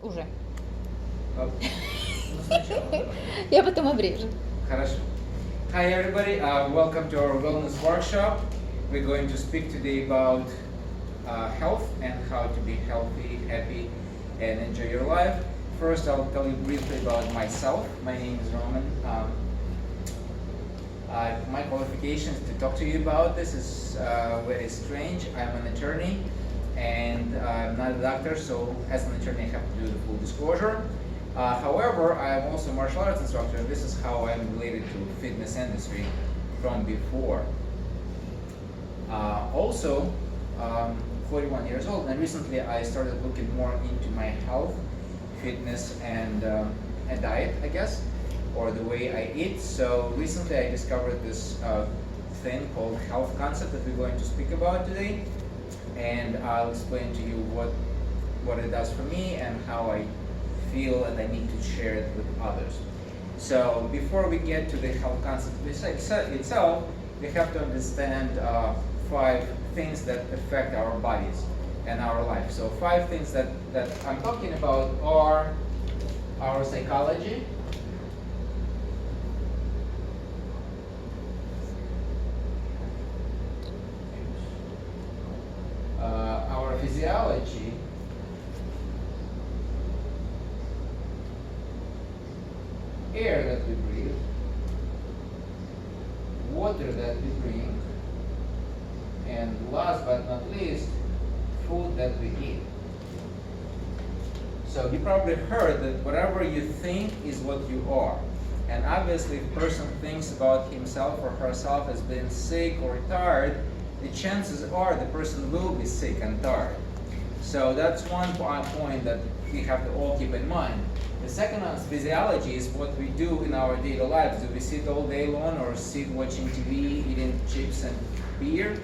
Уже. Ну, сначала, давай. Я потом обрежу. Хорошо. Hi everybody, welcome to our wellness workshop. We're going to speak today about health and how to be healthy, happy, and enjoy your life. First, I'll tell you briefly about myself. My name is Roman. My qualifications to talk to you about this is very strange. I'm an attorney and I'm not a doctor, so as an attorney I have to do the full disclosure. However, I'm also a martial arts instructor. This is how I'm related to fitness industry from before. Also, 41 years old, and recently I started looking more into my health, fitness, and a diet, I guess, or the way I eat. So recently I discovered this thing called health concept that we're going to speak about today, and I'll explain to you what it does for me and how I feel and I need to share it with others. So before we get to the health concept itself, we have to understand 5 things that affect our bodies and our life. So 5 things that I'm talking about are our psychology, our physiology, air that we breathe, water that we drink, and last but not least, food that we eat. So you probably heard that whatever you think is what you are. And obviously if a person thinks about himself or herself as being sick or tired, the chances are the person will be sick and tired. So that's one point that we have to all keep in mind. The second one is physiology, is what we do in our daily lives. Do we sit all day long or sit watching TV, eating chips and beer?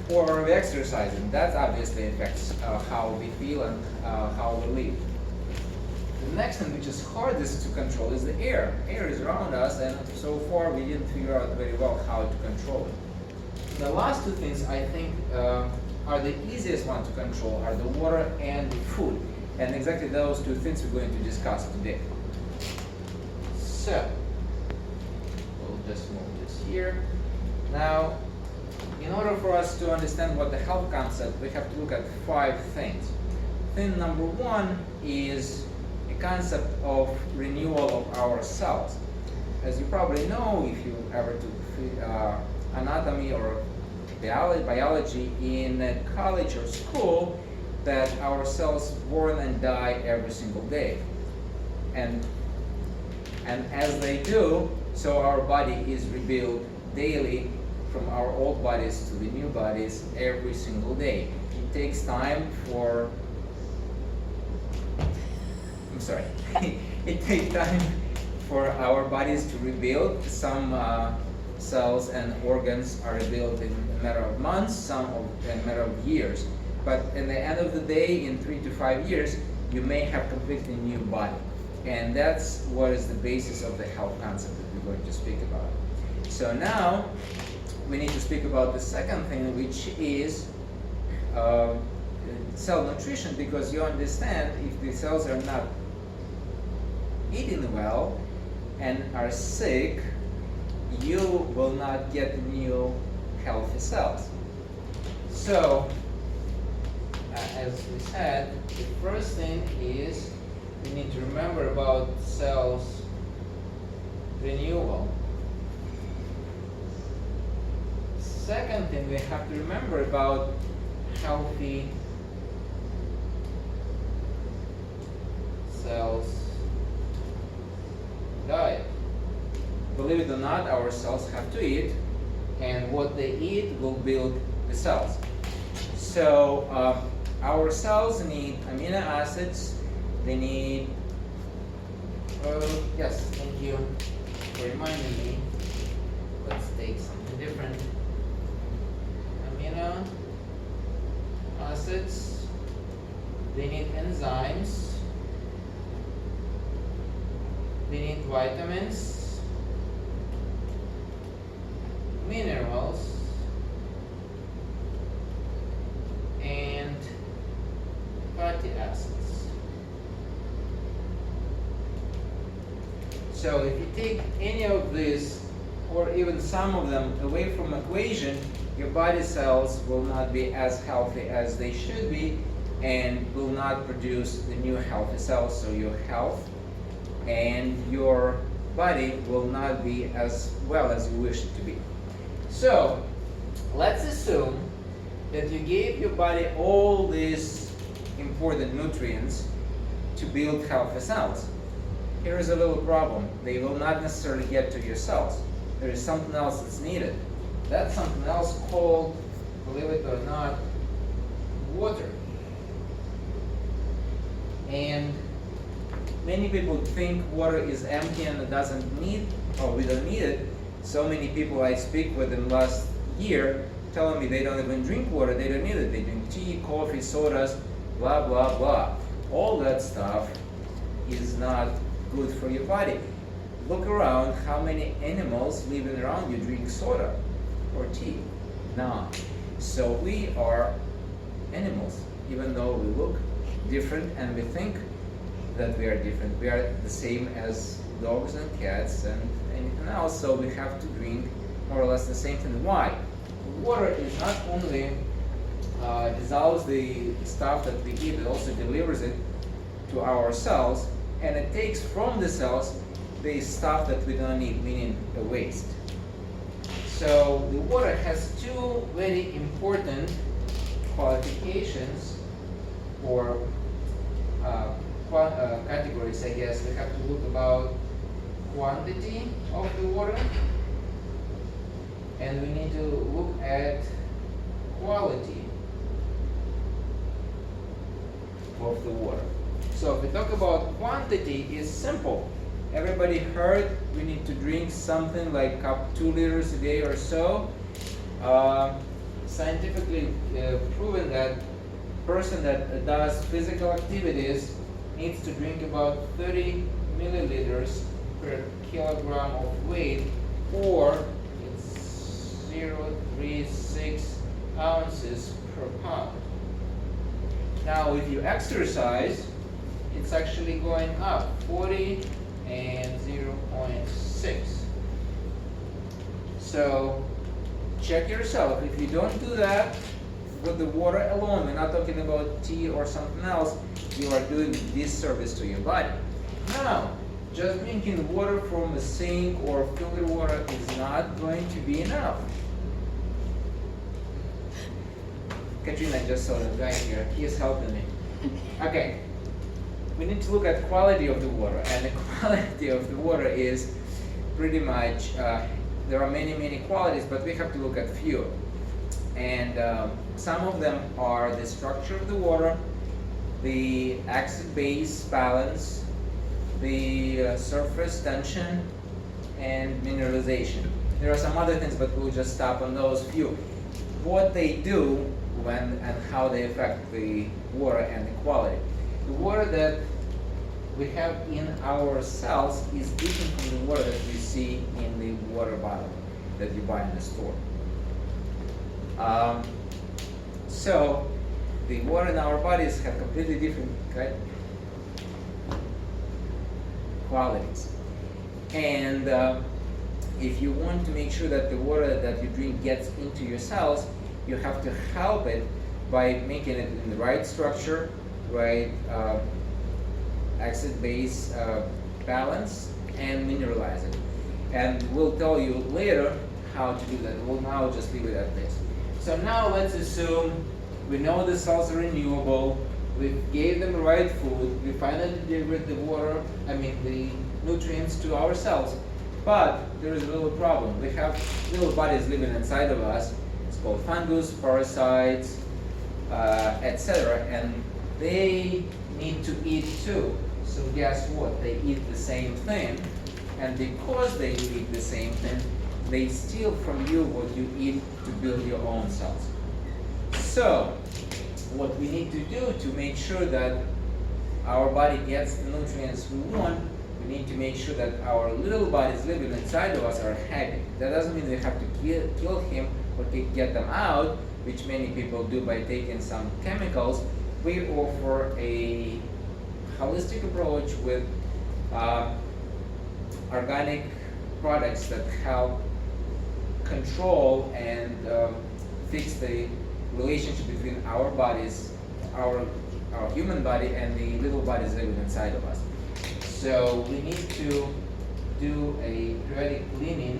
Or are we exercising? That obviously affects how we feel and how we live. The next thing, which is hardest to control, is the air. Air is around us, and so far we didn't figure out very well how to control it. The last 2 things I think are the easiest one to control are the water and the food. And exactly those 2 things we're going to discuss today. So, we'll just move this here. Now, in order for us to understand what the health concept, we have to look at 5 things. Thing number 1 is a concept of renewal of our cells. As you probably know, if you ever took anatomy or biology in college or school, that our cells born and die every single day. And as they do, so our body is rebuilt daily from our old bodies to the new bodies every single day. It takes time for, it takes time for our bodies to rebuild. Some cells and organs are rebuilt in a matter of months, some in a matter of years. But in the end of the day, in 3 to 5 years, you may have completely new body. And that's what is the basis of the health concept that we're going to speak about. So now, we need to speak about the second thing, which is cell nutrition, because you understand if the cells are not eating well and are sick, you will not get new healthy cells. So, as we said, the first thing is we need to remember about cells renewal. Second thing, we have to remember about healthy cells diet. Believe it or not, our cells have to eat, and what they eat will build the cells. So our cells need amino acids, they need, yes, thank you for reminding me. Let's take something different. Amino acids, they need enzymes, they need vitamins, minerals, and fatty acids. So if you take any of these, or even some of them, away from equation, your body cells will not be as healthy as they should be, and will not produce the new healthy cells. So your health and your body will not be as well as you wish it to be. So let's assume that you gave your body all these important nutrients to build healthy cells. Here is a little problem. They will not necessarily get to your cells. There is something else that's needed. That's something else called, believe it or not, water. And many people think water is empty and it doesn't need, or we don't need it. So many people I speak with in the last year telling me they don't even drink water, they don't need it. They drink tea, coffee, sodas, blah, blah, blah. All that stuff is not good for your body. Look around, how many animals living around you drink soda or tea? None. So we are animals, even though we look different and we think that we are different. We are the same as dogs and cats and anything else, so we have to drink more or less the same thing. Why? Water is not only dissolves the stuff that we eat, it also delivers it to our cells, and it takes from the cells the stuff that we don't need, meaning the waste. So the water has two very important qualifications, or categories, I guess. We have to look about quantity of the water, and we need to look at quality of the water. So if we talk about quantity, it's simple. Everybody heard we need to drink something like 2 liters a day or so. Scientifically proven that person that does physical activities needs to drink about 30 milliliters per kilogram of weight, or it's 0.36 ounces per pound. Now if you exercise, it's actually going up 40 and 0.6. So check yourself. If you don't do that with the water alone, we're not talking about tea or something else, you are doing a disservice to your body. Now, just drinking water from a sink or filtered water is not going to be enough. Katrina just saw the guy here. He is helping me. Okay. We need to look at quality of the water, and the quality of the water is pretty much, there are many qualities, but we have to look at few. And some of them are the structure of the water, the acid-base balance, the surface tension, and mineralization. There are some other things, but we'll just stop on those few. What they do when and how they affect the water and the quality. The water that we have in our cells is different from the water that we see in the water bottle that you buy in the store. So the water in our bodies have completely different qualities. And if you want to make sure that the water that you drink gets into your cells, you have to help it by making it in the right structure, right acid-base balance, and mineralize it. And we'll tell you later how to do that. We'll now just leave it at this. So now let's assume we know the cells are renewable, we gave them the right food, we finally delivered the water, the nutrients to our cells. But there is a little problem. We have little bodies living inside of us. It's called fungus, parasites, etc. And they need to eat too. So guess what? They eat the same thing, and because they eat the same thing, they steal from you what you eat to build your own cells. So what we need to do to make sure that our body gets the nutrients we want, we need to make sure that our little bodies living inside of us are happy. That doesn't mean we have to kill him or get them out, which many people do by taking some chemicals. We offer a holistic approach with organic products that help control and fix the relationship between our bodies, our human body, and the little bodies living inside of us. So we need to do a periodic cleaning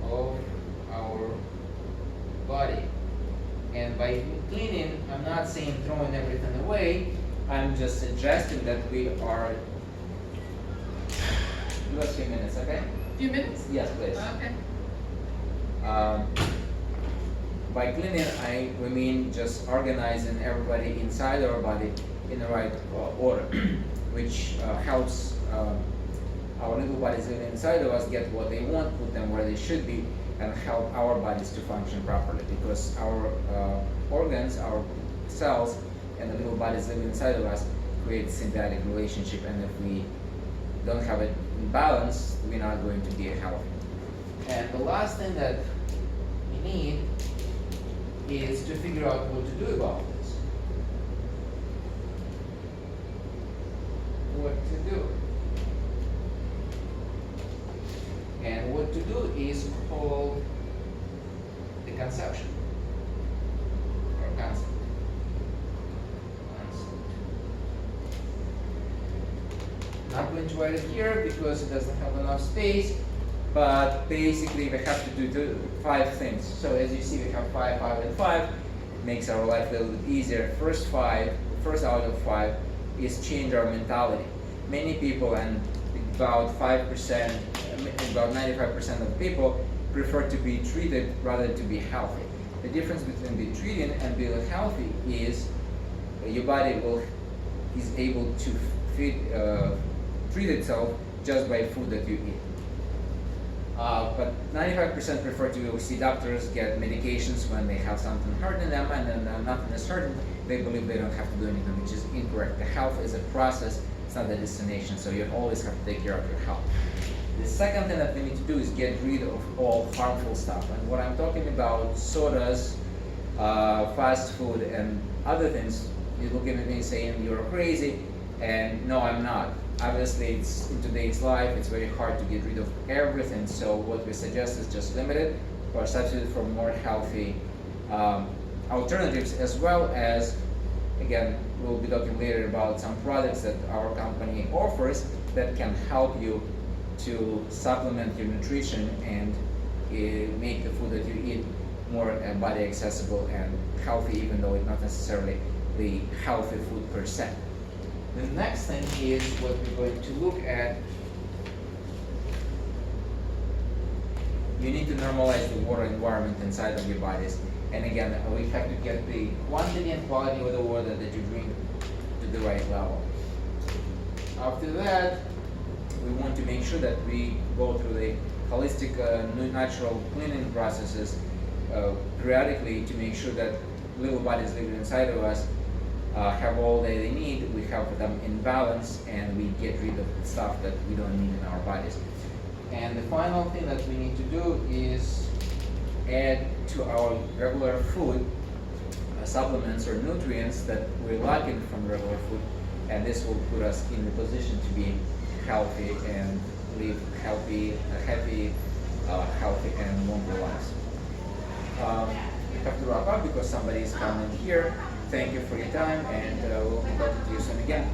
of our body. And by cleaning, I'm not saying throwing everything away. I'm just suggesting that we are. Give us a few minutes, okay? A few minutes? Yes, please. Okay. By cleaning, we mean just organizing everybody inside our body in the right order, which helps our little bodies living inside of us get what they want, put them where they should be, and help our bodies to function properly. Because our organs, our cells, and the little bodies living inside of us create a symbiotic relationship, and if we don't have it in balance, we're not going to be healthy. And the last thing that we need is to figure out what to do about this. What to do. And what to do is called the conception or concept. Not going to write it here because it doesn't have enough space, but basically we have to do 5 things. So as you see, we have 5, 5, and 5. It makes our life a little bit easier. First out of 5 is change our mentality. Many people, and about 5%, about 95% of people prefer to be treated rather than to be healthy. The difference between being treated and being healthy is your body is able to treat itself just by food that you eat. But 95% prefer to see doctors, get medications when they have something hurting them, and then nothing is hurting. They believe they don't have to do anything, which is incorrect. The health is a process, it's not a destination, so you always have to take care of your health. The second thing that we need to do is get rid of all harmful stuff. And what I'm talking about, sodas, fast food, and other things, you look at me saying you're crazy, and no, I'm not. Obviously, it's in today's life, it's very hard to get rid of everything, so what we suggest is just limit it or substitute for more healthy alternatives, as well as, again, we'll be talking later about some products that our company offers that can help you to supplement your nutrition and make the food that you eat more body accessible and healthy, even though it's not necessarily the healthy food per se. The next thing is what we're going to look at. You need to normalize the water environment inside of your bodies. And again, we have to get the quantity and quality of the water that you drink to the right level. After that, we want to make sure that we go through the holistic, natural cleaning processes periodically to make sure that little bodies living inside of us have all that they need, we have them in balance, and we get rid of the stuff that we don't need in our bodies. And the final thing that we need to do is add to our regular food supplements or nutrients that we're lacking from regular food, and this will put us in the position to be healthy and live happy and longer lives. We have to wrap up because somebody is coming here. Thank you for your time, and we'll be talking to you soon again.